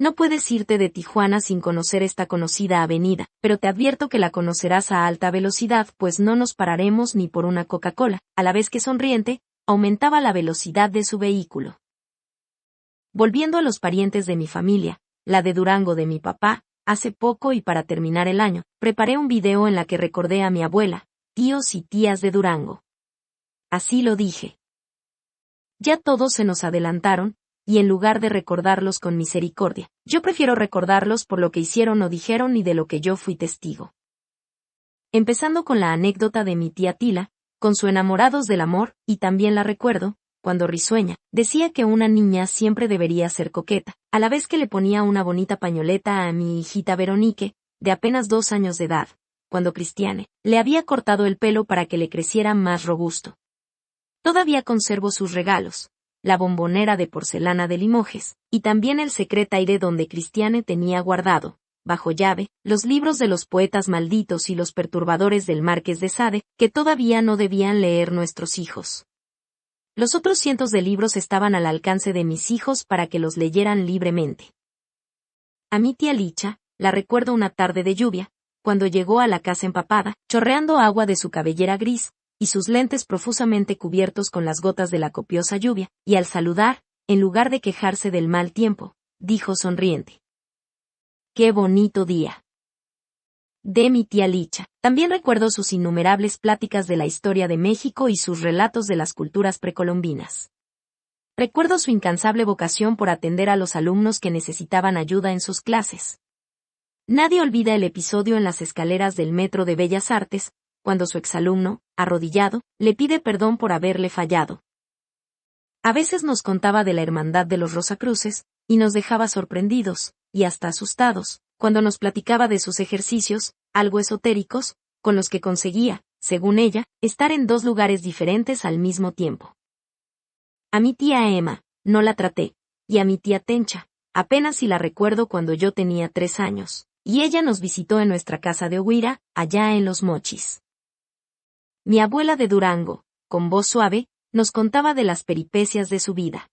No puedes irte de Tijuana sin conocer esta conocida avenida, pero te advierto que la conocerás a alta velocidad, pues no nos pararemos ni por una Coca-Cola. A la vez que sonriente, aumentaba la velocidad de su vehículo. Volviendo a los parientes de mi familia, la de Durango de mi papá, hace poco y para terminar el año, preparé un video en la que recordé a mi abuela, tíos y tías de Durango. Así lo dije. Ya todos se nos adelantaron, y en lugar de recordarlos con misericordia, yo prefiero recordarlos por lo que hicieron o dijeron y de lo que yo fui testigo. Empezando con la anécdota de mi tía Tila, con su Enamorados del Amor, y también la recuerdo, cuando risueña, decía que una niña siempre debería ser coqueta, a la vez que le ponía una bonita pañoleta a mi hijita Veronique, de apenas 2 años de edad, cuando Cristiane le había cortado el pelo para que le creciera más robusto. Todavía conservo sus regalos, la bombonera de porcelana de Limoges, y también el secretaire donde Cristiane tenía guardado, bajo llave, los libros de los poetas malditos y los perturbadores del Marqués de Sade, que todavía no debían leer nuestros hijos. Los otros cientos de libros estaban al alcance de mis hijos para que los leyeran libremente. A mi tía Licha, la recuerdo una tarde de lluvia, cuando llegó a la casa empapada, chorreando agua de su cabellera gris, y sus lentes profusamente cubiertos con las gotas de la copiosa lluvia, y al saludar, en lugar de quejarse del mal tiempo, dijo sonriente: ¡Qué bonito día! De mi tía Licha. También recuerdo sus innumerables pláticas de la historia de México y sus relatos de las culturas precolombinas. Recuerdo su incansable vocación por atender a los alumnos que necesitaban ayuda en sus clases. Nadie olvida el episodio en las escaleras del Metro de Bellas Artes, cuando su exalumno, arrodillado, le pide perdón por haberle fallado. A veces nos contaba de la hermandad de los Rosacruces, y nos dejaba sorprendidos, y hasta asustados, cuando nos platicaba de sus ejercicios, algo esotéricos, con los que conseguía, según ella, estar en 2 lugares diferentes al mismo tiempo. A mi tía Emma, no la traté, y a mi tía Tencha, apenas si la recuerdo cuando yo tenía 3 años, y ella nos visitó en nuestra casa de Oguira, allá en Los Mochis. Mi abuela de Durango, con voz suave, nos contaba de las peripecias de su vida.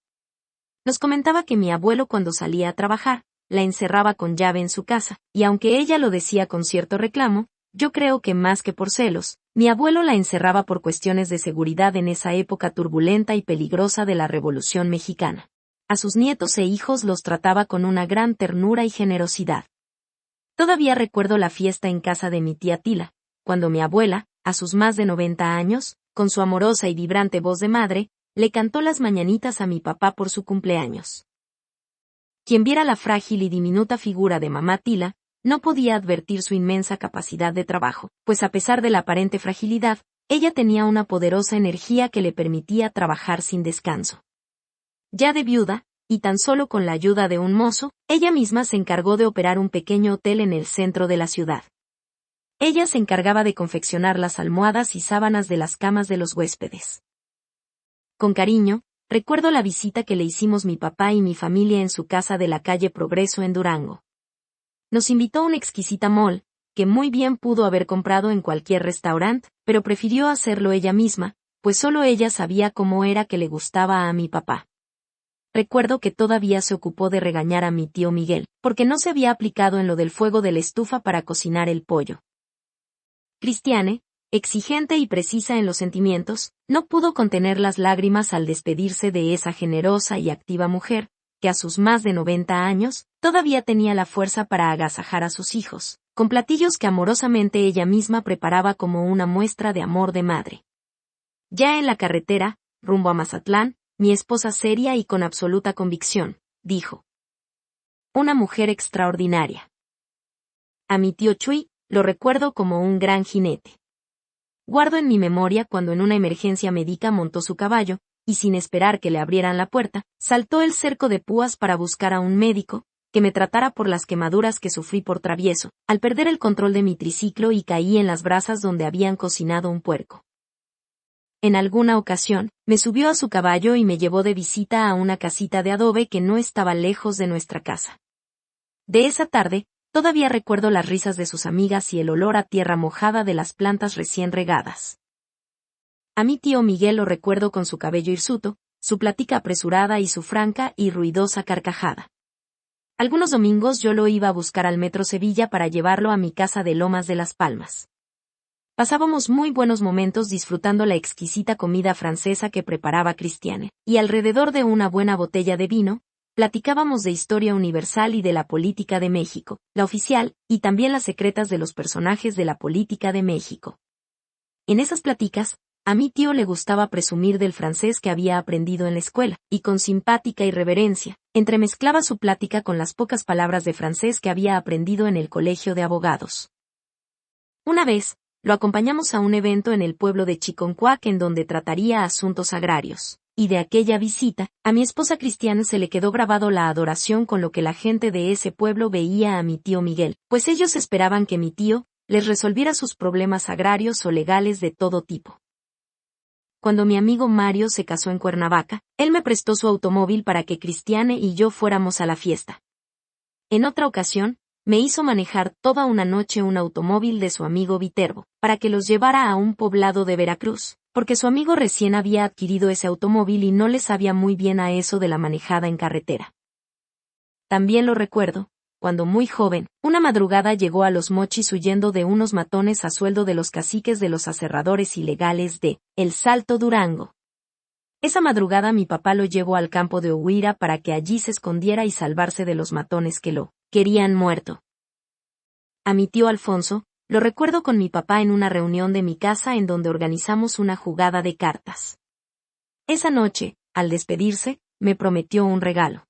Nos comentaba que mi abuelo cuando salía a trabajar, la encerraba con llave en su casa, y aunque ella lo decía con cierto reclamo, yo creo que más que por celos, mi abuelo la encerraba por cuestiones de seguridad en esa época turbulenta y peligrosa de la Revolución Mexicana. A sus nietos e hijos los trataba con una gran ternura y generosidad. Todavía recuerdo la fiesta en casa de mi tía Tila, cuando mi abuela, a sus más de 90 años, con su amorosa y vibrante voz de madre, le cantó las mañanitas a mi papá por su cumpleaños. Quien viera la frágil y diminuta figura de mamá Tila, no podía advertir su inmensa capacidad de trabajo, pues a pesar de la aparente fragilidad, ella tenía una poderosa energía que le permitía trabajar sin descanso. Ya de viuda, y tan solo con la ayuda de un mozo, ella misma se encargó de operar un pequeño hotel en el centro de la ciudad. Ella se encargaba de confeccionar las almohadas y sábanas de las camas de los huéspedes. Con cariño, recuerdo la visita que le hicimos mi papá y mi familia en su casa de la calle Progreso en Durango. Nos invitó a una exquisita mole, que muy bien pudo haber comprado en cualquier restaurante, pero prefirió hacerlo ella misma, pues solo ella sabía cómo era que le gustaba a mi papá. Recuerdo que todavía se ocupó de regañar a mi tío Miguel, porque no se había aplicado en lo del fuego de la estufa para cocinar el pollo. Cristiane, exigente y precisa en los sentimientos, no pudo contener las lágrimas al despedirse de esa generosa y activa mujer, que a sus más de 90 años, todavía tenía la fuerza para agasajar a sus hijos, con platillos que amorosamente ella misma preparaba como una muestra de amor de madre. Ya en la carretera, rumbo a Mazatlán, mi esposa seria y con absoluta convicción, dijo: una mujer extraordinaria. A mi tío Chuy, lo recuerdo como un gran jinete. Guardo en mi memoria cuando en una emergencia médica montó su caballo, y sin esperar que le abrieran la puerta, saltó el cerco de púas para buscar a un médico, que me tratara por las quemaduras que sufrí por travieso, al perder el control de mi triciclo y caí en las brasas donde habían cocinado un puerco. En alguna ocasión, me subió a su caballo y me llevó de visita a una casita de adobe que no estaba lejos de nuestra casa. De esa tarde, todavía recuerdo las risas de sus amigas y el olor a tierra mojada de las plantas recién regadas. A mi tío Miguel lo recuerdo con su cabello hirsuto, su plática apresurada y su franca y ruidosa carcajada. Algunos domingos yo lo iba a buscar al Metro Sevilla para llevarlo a mi casa de Lomas de las Palmas. Pasábamos muy buenos momentos disfrutando la exquisita comida francesa que preparaba Cristiane, y alrededor de una buena botella de vino, platicábamos de historia universal y de la política de México, la oficial, y también las secretas de los personajes de la política de México. En esas pláticas, a mi tío le gustaba presumir del francés que había aprendido en la escuela, y con simpática irreverencia, entremezclaba su plática con las pocas palabras de francés que había aprendido en el colegio de abogados. Una vez, lo acompañamos a un evento en el pueblo de Chiconcuac en donde trataría asuntos agrarios, y de aquella visita, a mi esposa Cristiane se le quedó grabado la adoración con lo que la gente de ese pueblo veía a mi tío Miguel, pues ellos esperaban que mi tío les resolviera sus problemas agrarios o legales de todo tipo. Cuando mi amigo Mario se casó en Cuernavaca, él me prestó su automóvil para que Cristiane y yo fuéramos a la fiesta. En otra ocasión, me hizo manejar toda una noche un automóvil de su amigo Viterbo, para que los llevara a un poblado de Veracruz, porque su amigo recién había adquirido ese automóvil y no le sabía muy bien a eso de la manejada en carretera. También lo recuerdo, cuando muy joven, una madrugada llegó a Los Mochis huyendo de unos matones a sueldo de los caciques de los aserradores ilegales de El Salto, Durango. Esa madrugada mi papá lo llevó al campo de Ohuira para que allí se escondiera y salvarse de los matones que lo querían muerto. A mi tío Alfonso, lo recuerdo con mi papá en una reunión de mi casa en donde organizamos una jugada de cartas. Esa noche, al despedirse, me prometió un regalo.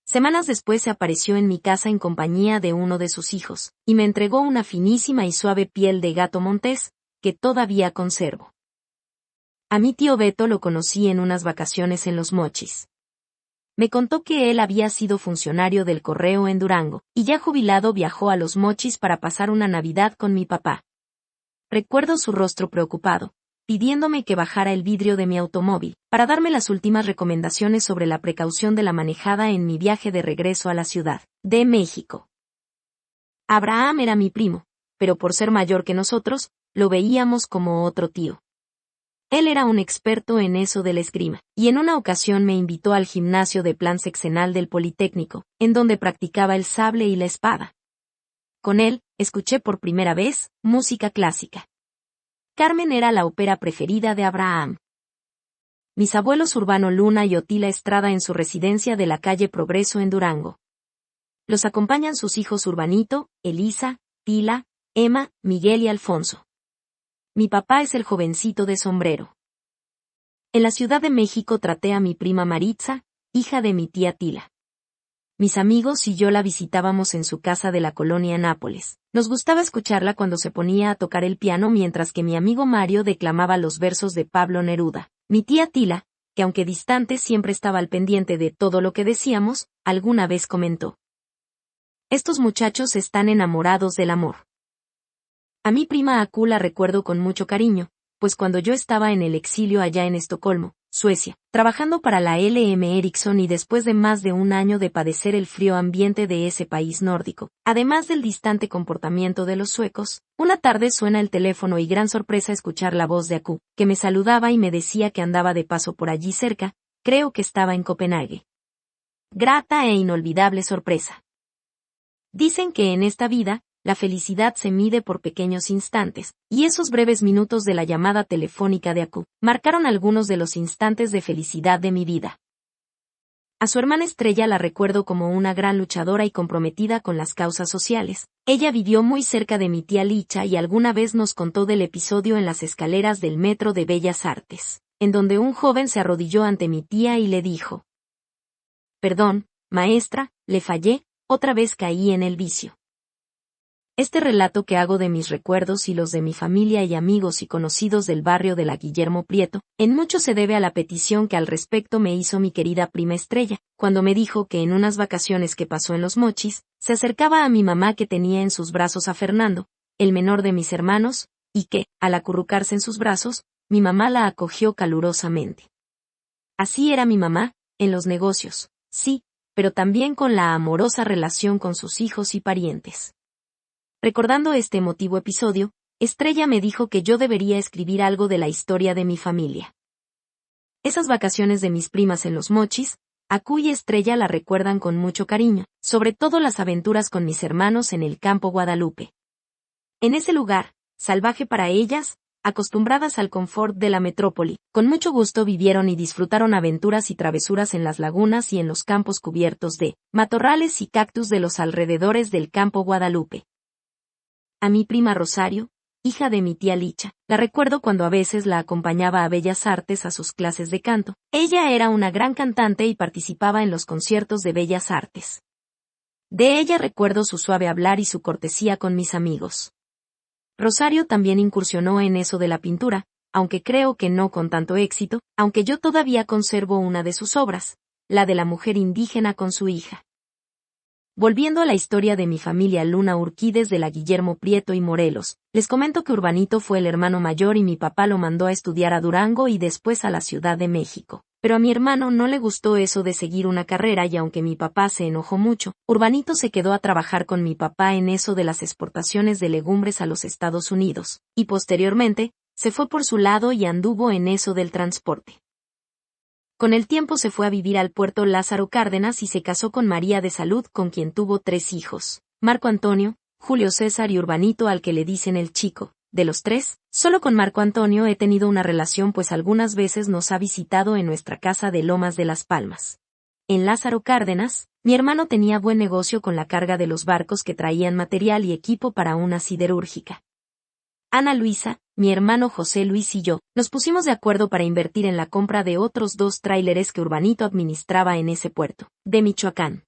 Semanas después se apareció en mi casa en compañía de uno de sus hijos, y me entregó una finísima y suave piel de gato montés, que todavía conservo. A mi tío Beto lo conocí en unas vacaciones en Los Mochis. Me contó que él había sido funcionario del correo en Durango, y ya jubilado viajó a Los Mochis para pasar una Navidad con mi papá. Recuerdo su rostro preocupado, pidiéndome que bajara el vidrio de mi automóvil, para darme las últimas recomendaciones sobre la precaución de la manejada en mi viaje de regreso a la Ciudad de México. Abraham era mi primo, pero por ser mayor que nosotros, lo veíamos como otro tío. Él era un experto en eso de la esgrima, y en una ocasión me invitó al gimnasio de plan sexenal del Politécnico, en donde practicaba el sable y la espada. Con él, escuché por primera vez música clásica. Carmen era la ópera preferida de Abraham. Mis abuelos Urbano Luna y Otila Estrada en su residencia de la calle Progreso en Durango. Los acompañan sus hijos Urbanito, Elisa, Tila, Emma, Miguel y Alfonso. Mi papá es el jovencito de sombrero. En la Ciudad de México traté a mi prima Maritza, hija de mi tía Tila. Mis amigos y yo la visitábamos en su casa de la colonia Nápoles. Nos gustaba escucharla cuando se ponía a tocar el piano mientras que mi amigo Mario declamaba los versos de Pablo Neruda. Mi tía Tila, que aunque distante siempre estaba al pendiente de todo lo que decíamos, alguna vez comentó: estos muchachos están enamorados del amor. A mi prima Aku la recuerdo con mucho cariño, pues cuando yo estaba en el exilio allá en Estocolmo, Suecia, trabajando para la LM Ericsson y después de más de un año de padecer el frío ambiente de ese país nórdico, además del distante comportamiento de los suecos, una tarde suena el teléfono y gran sorpresa escuchar la voz de Aku, que me saludaba y me decía que andaba de paso por allí cerca, creo que estaba en Copenhague. Grata e inolvidable sorpresa. Dicen que en esta vida, la felicidad se mide por pequeños instantes, y esos breves minutos de la llamada telefónica de Aku marcaron algunos de los instantes de felicidad de mi vida. A su hermana Estrella la recuerdo como una gran luchadora y comprometida con las causas sociales. Ella vivió muy cerca de mi tía Licha y alguna vez nos contó del episodio en las escaleras del Metro de Bellas Artes, en donde un joven se arrodilló ante mi tía y le dijo: «Perdón, maestra, le fallé, otra vez caí en el vicio». Este relato que hago de mis recuerdos y los de mi familia y amigos y conocidos del barrio de la Guillermo Prieto, en mucho se debe a la petición que al respecto me hizo mi querida prima Estrella, cuando me dijo que en unas vacaciones que pasó en Los Mochis, se acercaba a mi mamá que tenía en sus brazos a Fernando, el menor de mis hermanos, y que, al acurrucarse en sus brazos, mi mamá la acogió calurosamente. Así era mi mamá, en los negocios, sí, pero también con la amorosa relación con sus hijos y parientes. Recordando este emotivo episodio, Estrella me dijo que yo debería escribir algo de la historia de mi familia. Esas vacaciones de mis primas en Los Mochis Aku y Estrella la recuerdan con mucho cariño, sobre todo las aventuras con mis hermanos en el campo Guadalupe. En ese lugar, salvaje para ellas, acostumbradas al confort de la metrópoli, con mucho gusto vivieron y disfrutaron aventuras y travesuras en las lagunas y en los campos cubiertos de matorrales y cactus de los alrededores del campo Guadalupe. A mi prima Rosario, hija de mi tía Licha, la recuerdo cuando a veces la acompañaba a Bellas Artes a sus clases de canto. Ella era una gran cantante y participaba en los conciertos de Bellas Artes. De ella recuerdo su suave hablar y su cortesía con mis amigos. Rosario también incursionó en eso de la pintura, aunque creo que no con tanto éxito, aunque yo todavía conservo una de sus obras, la de la mujer indígena con su hija. Volviendo a la historia de mi familia Luna Urquídez de la Guillermo Prieto y Morelos, les comento que Urbanito fue el hermano mayor y mi papá lo mandó a estudiar a Durango y después a la Ciudad de México. Pero a mi hermano no le gustó eso de seguir una carrera y aunque mi papá se enojó mucho, Urbanito se quedó a trabajar con mi papá en eso de las exportaciones de legumbres a los Estados Unidos, y posteriormente, se fue por su lado y anduvo en eso del transporte. Con el tiempo se fue a vivir al puerto Lázaro Cárdenas y se casó con María de Salud, con quien tuvo 3 hijos, Marco Antonio, Julio César y Urbanito, al que le dicen el Chico. De los 3, solo con Marco Antonio he tenido una relación, pues algunas veces nos ha visitado en nuestra casa de Lomas de las Palmas. En Lázaro Cárdenas, mi hermano tenía buen negocio con la carga de los barcos que traían material y equipo para una siderúrgica. Ana Luisa, mi hermano José Luis y yo, nos pusimos de acuerdo para invertir en la compra de otros 2 tráileres que Urbanito administraba en ese puerto, de Michoacán.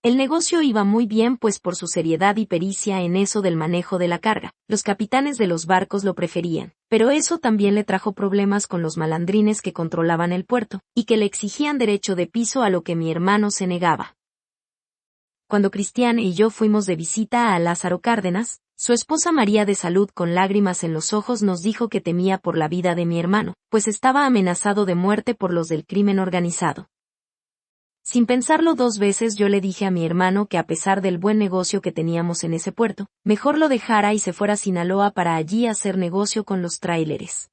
El negocio iba muy bien, pues por su seriedad y pericia en eso del manejo de la carga, los capitanes de los barcos lo preferían, pero eso también le trajo problemas con los malandrines que controlaban el puerto, y que le exigían derecho de piso, a lo que mi hermano se negaba. Cuando Cristian y yo fuimos de visita a Lázaro Cárdenas, su esposa María de Salud, con lágrimas en los ojos, nos dijo que temía por la vida de mi hermano, pues estaba amenazado de muerte por los del crimen organizado. Sin pensarlo 2 veces yo le dije a mi hermano que a pesar del buen negocio que teníamos en ese puerto, mejor lo dejara y se fuera a Sinaloa para allí hacer negocio con los tráileres.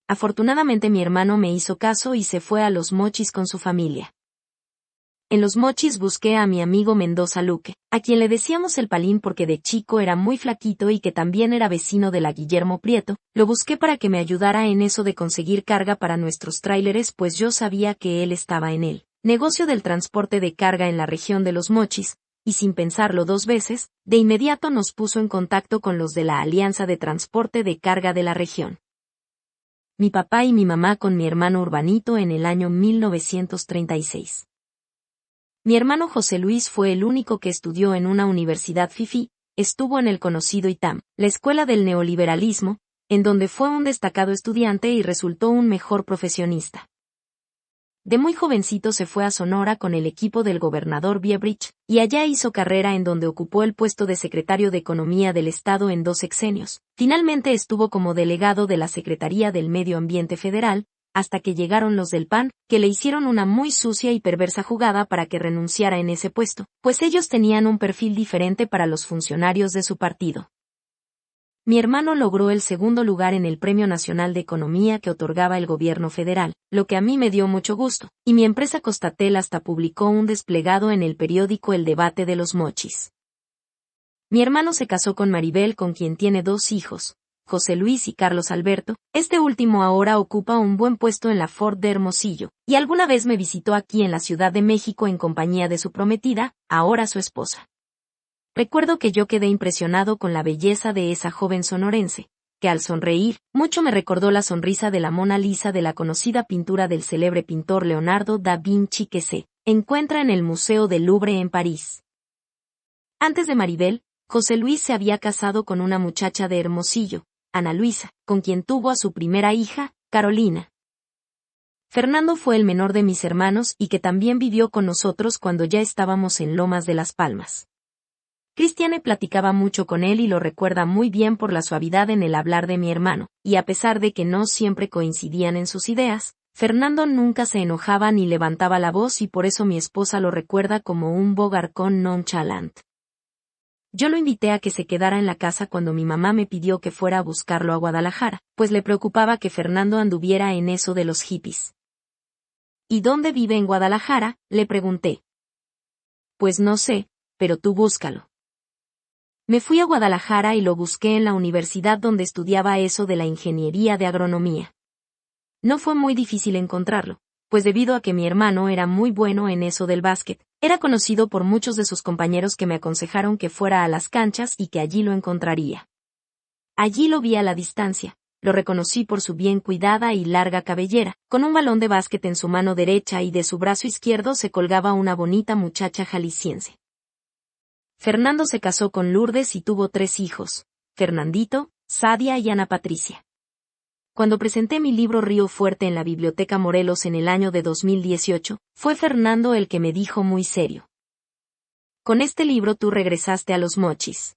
Afortunadamente mi hermano me hizo caso y se fue a Los Mochis con su familia. En Los Mochis busqué a mi amigo Mendoza Luque, a quien le decíamos el Palín porque de chico era muy flaquito y que también era vecino de la Guillermo Prieto. Lo busqué para que me ayudara en eso de conseguir carga para nuestros tráileres, pues yo sabía que él estaba en él negocio del transporte de carga en la región de Los Mochis, y sin pensarlo 2 veces, de inmediato nos puso en contacto con los de la Alianza de Transporte de Carga de la región. Mi papá y mi mamá con mi hermano Urbanito en el año 1936. Mi hermano José Luis fue el único que estudió en una universidad fifí, estuvo en el conocido ITAM, la Escuela del Neoliberalismo, en donde fue un destacado estudiante y resultó un mejor profesionista. De muy jovencito se fue a Sonora con el equipo del gobernador Biebrich, y allá hizo carrera en donde ocupó el puesto de secretario de Economía del Estado en 2 sexenios. Finalmente estuvo como delegado de la Secretaría del Medio Ambiente Federal, hasta que llegaron los del PAN, que le hicieron una muy sucia y perversa jugada para que renunciara en ese puesto, pues ellos tenían un perfil diferente para los funcionarios de su partido. Mi hermano logró el 2º lugar en el Premio Nacional de Economía que otorgaba el gobierno federal, lo que a mí me dio mucho gusto, y mi empresa Costatel hasta publicó un desplegado en el periódico El Debate de Los Mochis. Mi hermano se casó con Maribel, con quien tiene 2 hijos, José Luis y Carlos Alberto. Este último ahora ocupa un buen puesto en la Ford de Hermosillo, y alguna vez me visitó aquí en la Ciudad de México en compañía de su prometida, ahora su esposa. Recuerdo que yo quedé impresionado con la belleza de esa joven sonorense, que al sonreír, mucho me recordó la sonrisa de la Mona Lisa de la conocida pintura del célebre pintor Leonardo da Vinci, que se encuentra en el Museo del Louvre en París. Antes de Maribel, José Luis se había casado con una muchacha de Hermosillo, Ana Luisa, con quien tuvo a su primera hija, Carolina. Fernando fue el menor de mis hermanos y que también vivió con nosotros cuando ya estábamos en Lomas de las Palmas. Cristiane platicaba mucho con él y lo recuerda muy bien por la suavidad en el hablar de mi hermano, y a pesar de que no siempre coincidían en sus ideas, Fernando nunca se enojaba ni levantaba la voz y por eso mi esposa lo recuerda como un bogarcón nonchalant. Yo lo invité a que se quedara en la casa cuando mi mamá me pidió que fuera a buscarlo a Guadalajara, pues le preocupaba que Fernando anduviera en eso de los hippies. ¿Y dónde vive en Guadalajara?, le pregunté. Pues no sé, pero tú búscalo. Me fui a Guadalajara y lo busqué en la universidad donde estudiaba eso de la ingeniería de agronomía. No fue muy difícil encontrarlo, pues debido a que mi hermano era muy bueno en eso del básquet, era conocido por muchos de sus compañeros que me aconsejaron que fuera a las canchas y que allí lo encontraría. Allí lo vi a la distancia, lo reconocí por su bien cuidada y larga cabellera, con un balón de básquet en su mano derecha y de su brazo izquierdo se colgaba una bonita muchacha jalisciense. Fernando se casó con Lourdes y tuvo 3 hijos, Fernandito, Sadia y Ana Patricia. Cuando presenté mi libro Río Fuerte en la Biblioteca Morelos en el año de 2018, fue Fernando el que me dijo muy serio: «Con este libro tú regresaste a Los Mochis».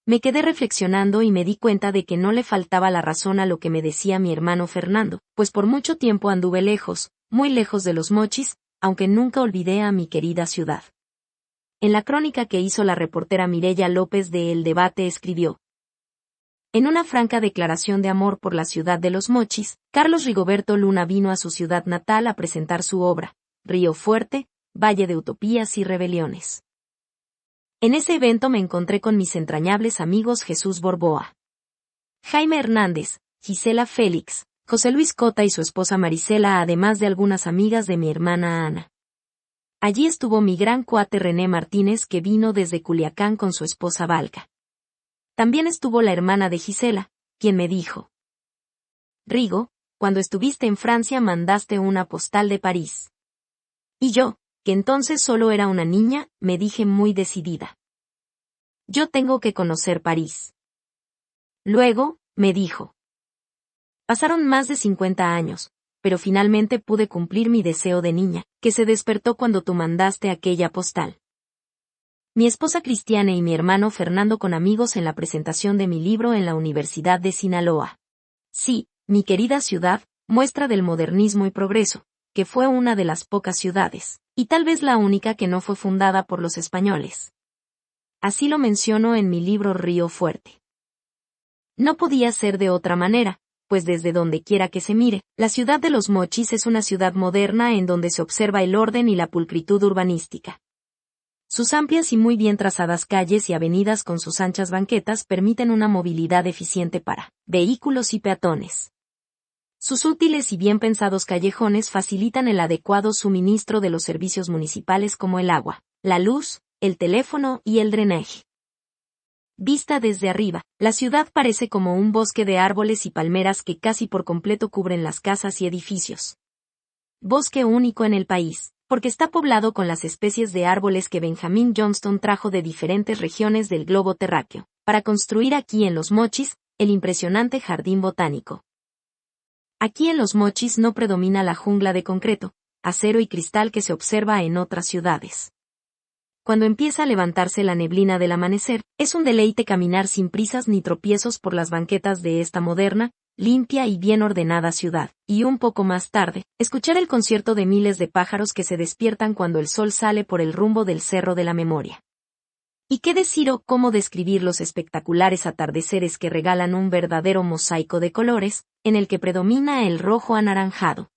Me quedé reflexionando y me di cuenta de que no le faltaba la razón a lo que me decía mi hermano Fernando, pues por mucho tiempo anduve lejos, muy lejos de Los Mochis, aunque nunca olvidé a mi querida ciudad. En la crónica que hizo la reportera Mireya López de El Debate escribió: «En una franca declaración de amor por la ciudad de Los Mochis, Carlos Rigoberto Luna vino a su ciudad natal a presentar su obra, Río Fuerte, Valle de Utopías y Rebeliones». En ese evento me encontré con mis entrañables amigos Jesús Borboa, Jaime Hernández, Gisela Félix, José Luis Cota y su esposa Marisela, además de algunas amigas de mi hermana Ana. Allí estuvo mi gran cuate René Martínez, que vino desde Culiacán con su esposa Valca. También estuvo la hermana de Gisela, quien me dijo: «Rigo, cuando estuviste en Francia mandaste una postal de París». Y yo, que entonces solo era una niña, me dije muy decidida: «Yo tengo que conocer París». Luego, me dijo: «Pasaron más de 50 años, pero finalmente pude cumplir mi deseo de niña, que se despertó cuando tú mandaste aquella postal». Mi esposa Cristiana y mi hermano Fernando con amigos en la presentación de mi libro en la Universidad de Sinaloa. Sí, mi querida ciudad, muestra del modernismo y progreso, que fue una de las pocas ciudades, y tal vez la única que no fue fundada por los españoles. Así lo menciono en mi libro Río Fuerte. No podía ser de otra manera, pues desde donde quiera que se mire, la ciudad de Los Mochis es una ciudad moderna en donde se observa el orden y la pulcritud urbanística. Sus amplias y muy bien trazadas calles y avenidas con sus anchas banquetas permiten una movilidad eficiente para vehículos y peatones. Sus útiles y bien pensados callejones facilitan el adecuado suministro de los servicios municipales como el agua, la luz, el teléfono y el drenaje. Vista desde arriba, la ciudad parece como un bosque de árboles y palmeras que casi por completo cubren las casas y edificios. Bosque único en el país, porque está poblado con las especies de árboles que Benjamin Johnston trajo de diferentes regiones del globo terráqueo, para construir aquí en Los Mochis, el impresionante jardín botánico. Aquí en Los Mochis no predomina la jungla de concreto, acero y cristal que se observa en otras ciudades. Cuando empieza a levantarse la neblina del amanecer, es un deleite caminar sin prisas ni tropiezos por las banquetas de esta moderna, limpia y bien ordenada ciudad, y un poco más tarde, escuchar el concierto de miles de pájaros que se despiertan cuando el sol sale por el rumbo del Cerro de la Memoria. ¿Y qué decir o cómo describir los espectaculares atardeceres que regalan un verdadero mosaico de colores, en el que predomina el rojo anaranjado?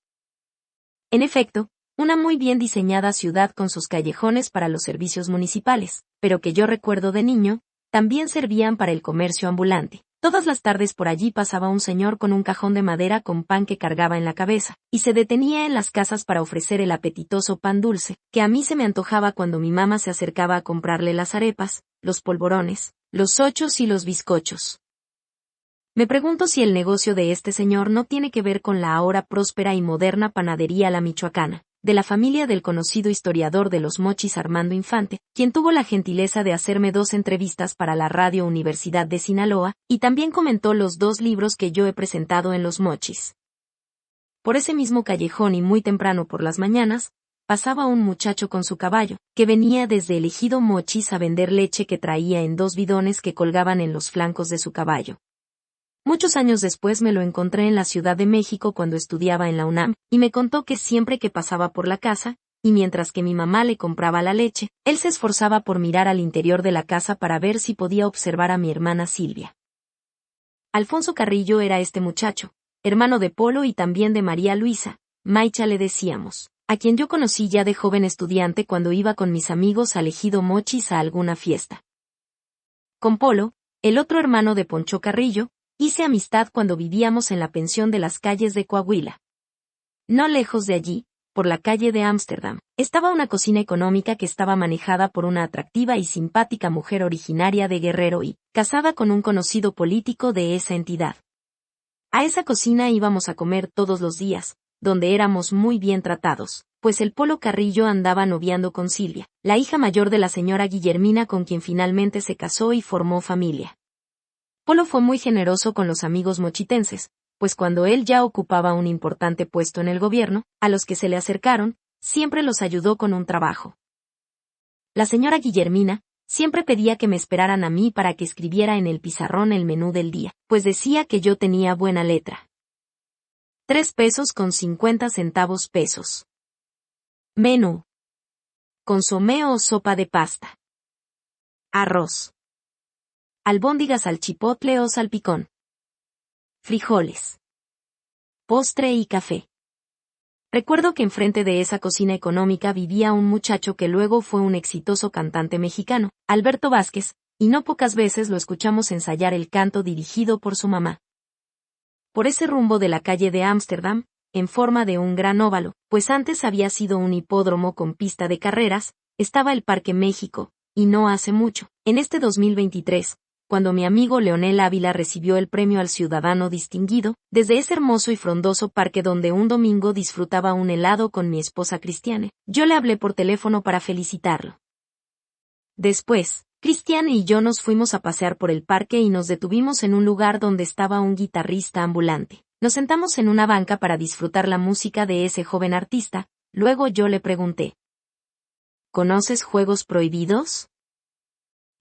En efecto, una muy bien diseñada ciudad con sus callejones para los servicios municipales, pero que yo recuerdo de niño, también servían para el comercio ambulante. Todas las tardes por allí pasaba un señor con un cajón de madera con pan que cargaba en la cabeza, y se detenía en las casas para ofrecer el apetitoso pan dulce, que a mí se me antojaba cuando mi mamá se acercaba a comprarle las arepas, los polvorones, los ochos y los bizcochos. Me pregunto si el negocio de este señor no tiene que ver con la ahora próspera y moderna panadería La Michoacana, de la familia del conocido historiador de Los Mochis Armando Infante, quien tuvo la gentileza de hacerme 2 entrevistas para la Radio Universidad de Sinaloa, y también comentó los 2 libros que yo he presentado en Los Mochis. Por ese mismo callejón y muy temprano por las mañanas, pasaba un muchacho con su caballo, que venía desde el ejido Mochis a vender leche que traía en 2 bidones que colgaban en los flancos de su caballo. Muchos años después me lo encontré en la Ciudad de México cuando estudiaba en la UNAM, y me contó que siempre que pasaba por la casa, y mientras que mi mamá le compraba la leche, él se esforzaba por mirar al interior de la casa para ver si podía observar a mi hermana Silvia. Alfonso Carrillo era este muchacho, hermano de Polo y también de María Luisa, Maicha le decíamos, a quien yo conocí ya de joven estudiante cuando iba con mis amigos al ejido Mochis a alguna fiesta. Con Polo, el otro hermano de Poncho Carrillo, hice amistad cuando vivíamos en la pensión de las calles de Coahuila. No lejos de allí, por la calle de Ámsterdam, estaba una cocina económica que estaba manejada por una atractiva y simpática mujer originaria de Guerrero y casada con un conocido político de esa entidad. A esa cocina íbamos a comer todos los días, donde éramos muy bien tratados, pues el Polo Carrillo andaba noviando con Silvia, la hija mayor de la señora Guillermina con quien finalmente se casó y formó familia. Polo fue muy generoso con los amigos mochitenses, pues cuando él ya ocupaba un importante puesto en el gobierno, a los que se le acercaron, siempre los ayudó con un trabajo. La señora Guillermina siempre pedía que me esperaran a mí para que escribiera en el pizarrón el menú del día, pues decía que yo tenía buena letra. 3 pesos con 50 centavos pesos. Menú. Consomé o sopa de pasta. Arroz. Albóndigas al chipotle o salpicón. Frijoles. Postre y café. Recuerdo que enfrente de esa cocina económica vivía un muchacho que luego fue un exitoso cantante mexicano, Alberto Vázquez, y no pocas veces lo escuchamos ensayar el canto dirigido por su mamá. Por ese rumbo de la calle de Ámsterdam, en forma de un gran óvalo, pues antes había sido un hipódromo con pista de carreras, estaba el Parque México, y no hace mucho, en este 2023, cuando mi amigo Leonel Ávila recibió el premio al ciudadano distinguido, desde ese hermoso y frondoso parque donde un domingo disfrutaba un helado con mi esposa Cristiane, yo le hablé por teléfono para felicitarlo. Después, Cristiane y yo nos fuimos a pasear por el parque y nos detuvimos en un lugar donde estaba un guitarrista ambulante. Nos sentamos en una banca para disfrutar la música de ese joven artista, luego yo le pregunté: ¿conoces Juegos Prohibidos?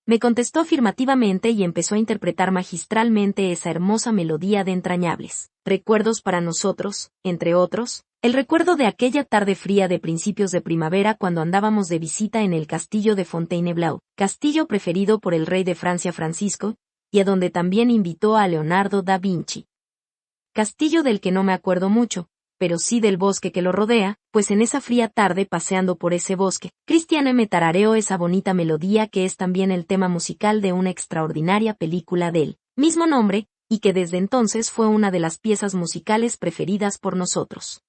Me contestó afirmativamente y empezó a interpretar magistralmente esa hermosa melodía de entrañables recuerdos para nosotros, entre otros, el recuerdo de aquella tarde fría de principios de primavera cuando andábamos de visita en el castillo de Fontainebleau, castillo preferido por el rey de Francia Francisco, y a donde también invitó a Leonardo da Vinci. Castillo del que no me acuerdo mucho, pero sí del bosque que lo rodea, pues en esa fría tarde paseando por ese bosque, Cristiane me tarareó esa bonita melodía que es también el tema musical de una extraordinaria película del mismo nombre, y que desde entonces fue una de las piezas musicales preferidas por nosotros.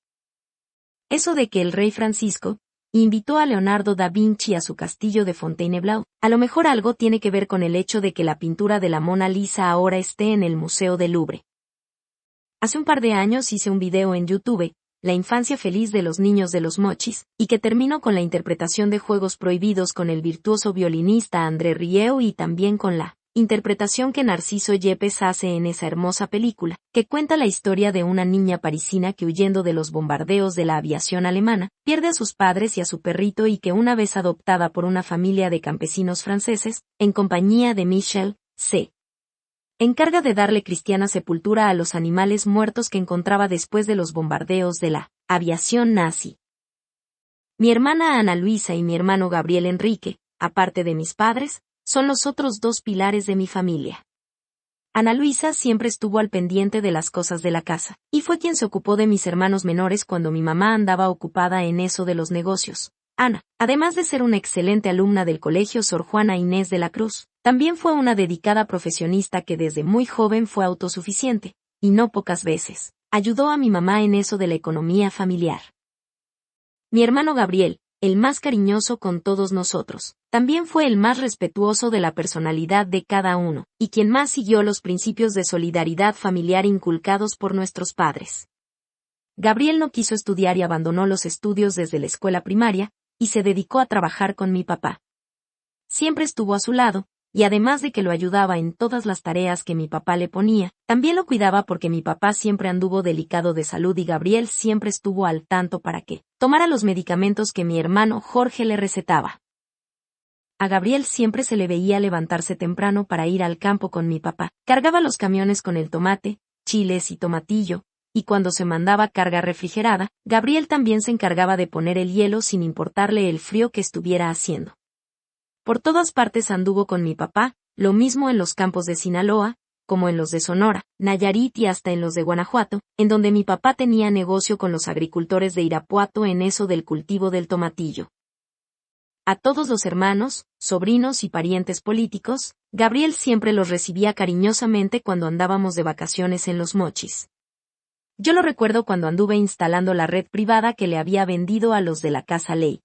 Eso de que el rey Francisco invitó a Leonardo da Vinci a su castillo de Fontainebleau, a lo mejor algo tiene que ver con el hecho de que la pintura de la Mona Lisa ahora esté en el Museo del Louvre. Hace un par de años hice un video en YouTube, La infancia feliz de los niños de los Mochis, y que terminó con la interpretación de Juegos Prohibidos con el virtuoso violinista André Rieu y también con la interpretación que Narciso Yepes hace en esa hermosa película, que cuenta la historia de una niña parisina que huyendo de los bombardeos de la aviación alemana, pierde a sus padres y a su perrito y que una vez adoptada por una familia de campesinos franceses, en compañía de Michel C. encarga de darle cristiana sepultura a los animales muertos que encontraba después de los bombardeos de la aviación nazi. Mi hermana Ana Luisa y mi hermano Gabriel Enrique, aparte de mis padres, son los otros 2 pilares de mi familia. Ana Luisa siempre estuvo al pendiente de las cosas de la casa, y fue quien se ocupó de mis hermanos menores cuando mi mamá andaba ocupada en eso de los negocios. Ana, además de ser una excelente alumna del colegio Sor Juana Inés de la Cruz, también fue una dedicada profesionista que desde muy joven fue autosuficiente, y no pocas veces, ayudó a mi mamá en eso de la economía familiar. Mi hermano Gabriel, el más cariñoso con todos nosotros, también fue el más respetuoso de la personalidad de cada uno, y quien más siguió los principios de solidaridad familiar inculcados por nuestros padres. Gabriel no quiso estudiar y abandonó los estudios desde la escuela primaria, y se dedicó a trabajar con mi papá. Siempre estuvo a su lado, y además de que lo ayudaba en todas las tareas que mi papá le ponía, también lo cuidaba porque mi papá siempre anduvo delicado de salud y Gabriel siempre estuvo al tanto para que tomara los medicamentos que mi hermano Jorge le recetaba. A Gabriel siempre se le veía levantarse temprano para ir al campo con mi papá, cargaba los camiones con el tomate, chiles y tomatillo, y cuando se mandaba carga refrigerada, Gabriel también se encargaba de poner el hielo sin importarle el frío que estuviera haciendo. Por todas partes anduvo con mi papá, lo mismo en los campos de Sinaloa, como en los de Sonora, Nayarit y hasta en los de Guanajuato, en donde mi papá tenía negocio con los agricultores de Irapuato en eso del cultivo del tomatillo. A todos los hermanos, sobrinos y parientes políticos, Gabriel siempre los recibía cariñosamente cuando andábamos de vacaciones en Los Mochis. Yo lo recuerdo cuando anduve instalando la red privada que le había vendido a los de la Casa Ley.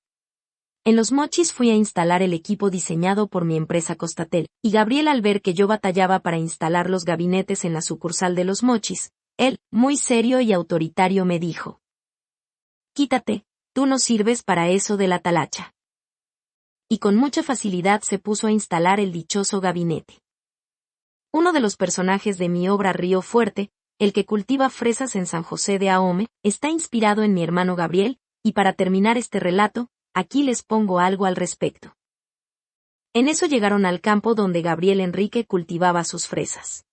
En Los Mochis fui a instalar el equipo diseñado por mi empresa Costatel, y Gabriel, al ver que yo batallaba para instalar los gabinetes en la sucursal de Los Mochis, él, muy serio y autoritario, me dijo: «Quítate, tú no sirves para eso de la talacha». Y con mucha facilidad se puso a instalar el dichoso gabinete. Uno de los personajes de mi obra Río Fuerte, el que cultiva fresas en San José de Ahome, está inspirado en mi hermano Gabriel, y para terminar este relato, aquí les pongo algo al respecto. En eso llegaron al campo donde Gabriel Enrique cultivaba sus fresas.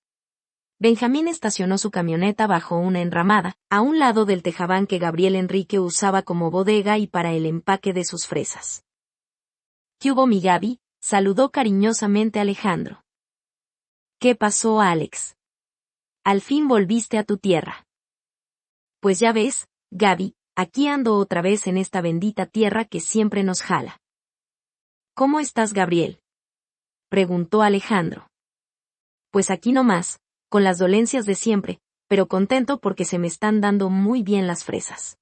Benjamín estacionó su camioneta bajo una enramada, a un lado del tejabán que Gabriel Enrique usaba como bodega y para el empaque de sus fresas. «¿Qué hubo, mi Gaby?», saludó cariñosamente Alejandro. «¿Qué pasó, Alex? Al fin volviste a tu tierra». «Pues ya ves, Gaby, aquí ando otra vez en esta bendita tierra que siempre nos jala». «¿Cómo estás, Gabriel?», preguntó Alejandro. «Pues aquí nomás, con las dolencias de siempre, pero contento porque se me están dando muy bien las fresas».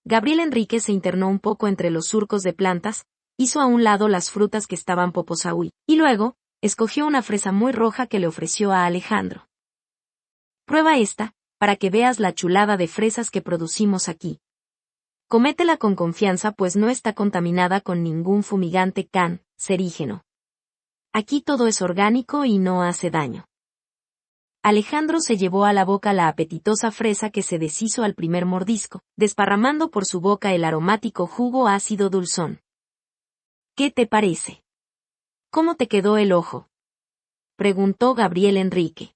Gabriel Enrique se internó un poco entre los surcos de plantas, hizo a un lado las frutas que estaban poposahui, y luego, escogió una fresa muy roja que le ofreció a Alejandro. «Prueba esta, para que veas la chulada de fresas que producimos aquí. Cométela con confianza pues no está contaminada con ningún fumigante cancerígeno. Aquí todo es orgánico y no hace daño». Alejandro se llevó a la boca la apetitosa fresa que se deshizo al primer mordisco, desparramando por su boca el aromático jugo ácido dulzón. «¿Qué te parece? ¿Cómo te quedó el ojo?», preguntó Gabriel Enrique.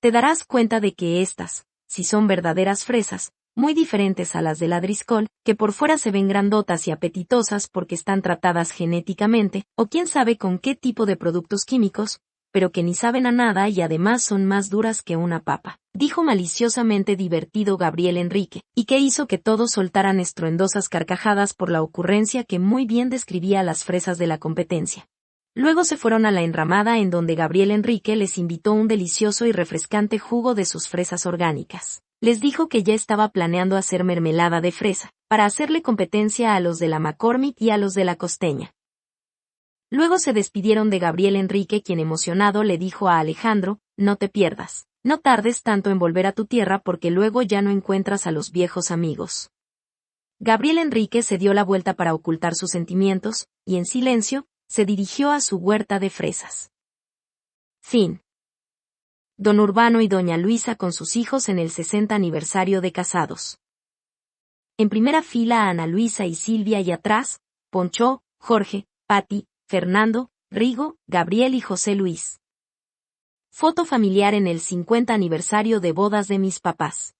«Te darás cuenta de que estas, si son verdaderas fresas, muy diferentes a las de ladriscol, que por fuera se ven grandotas y apetitosas porque están tratadas genéticamente, o quién sabe con qué tipo de productos químicos, pero que ni saben a nada y además son más duras que una papa», dijo maliciosamente divertido Gabriel Enrique, y que hizo que todos soltaran estruendosas carcajadas por la ocurrencia que muy bien describía las fresas de la competencia. Luego se fueron a la enramada en donde Gabriel Enrique les invitó un delicioso y refrescante jugo de sus fresas orgánicas. Les dijo que ya estaba planeando hacer mermelada de fresa, para hacerle competencia a los de la McCormick y a los de la Costeña. Luego se despidieron de Gabriel Enrique, quien emocionado le dijo a Alejandro: «No te pierdas, no tardes tanto en volver a tu tierra porque luego ya no encuentras a los viejos amigos». Gabriel Enrique se dio la vuelta para ocultar sus sentimientos, y en silencio, se dirigió a su huerta de fresas. Fin. Don Urbano y doña Luisa con sus hijos en el 60 aniversario de casados. En primera fila Ana Luisa y Silvia y atrás, Poncho, Jorge, Pati, Fernando, Rigo, Gabriel y José Luis. Foto familiar en el 50 aniversario de bodas de mis papás.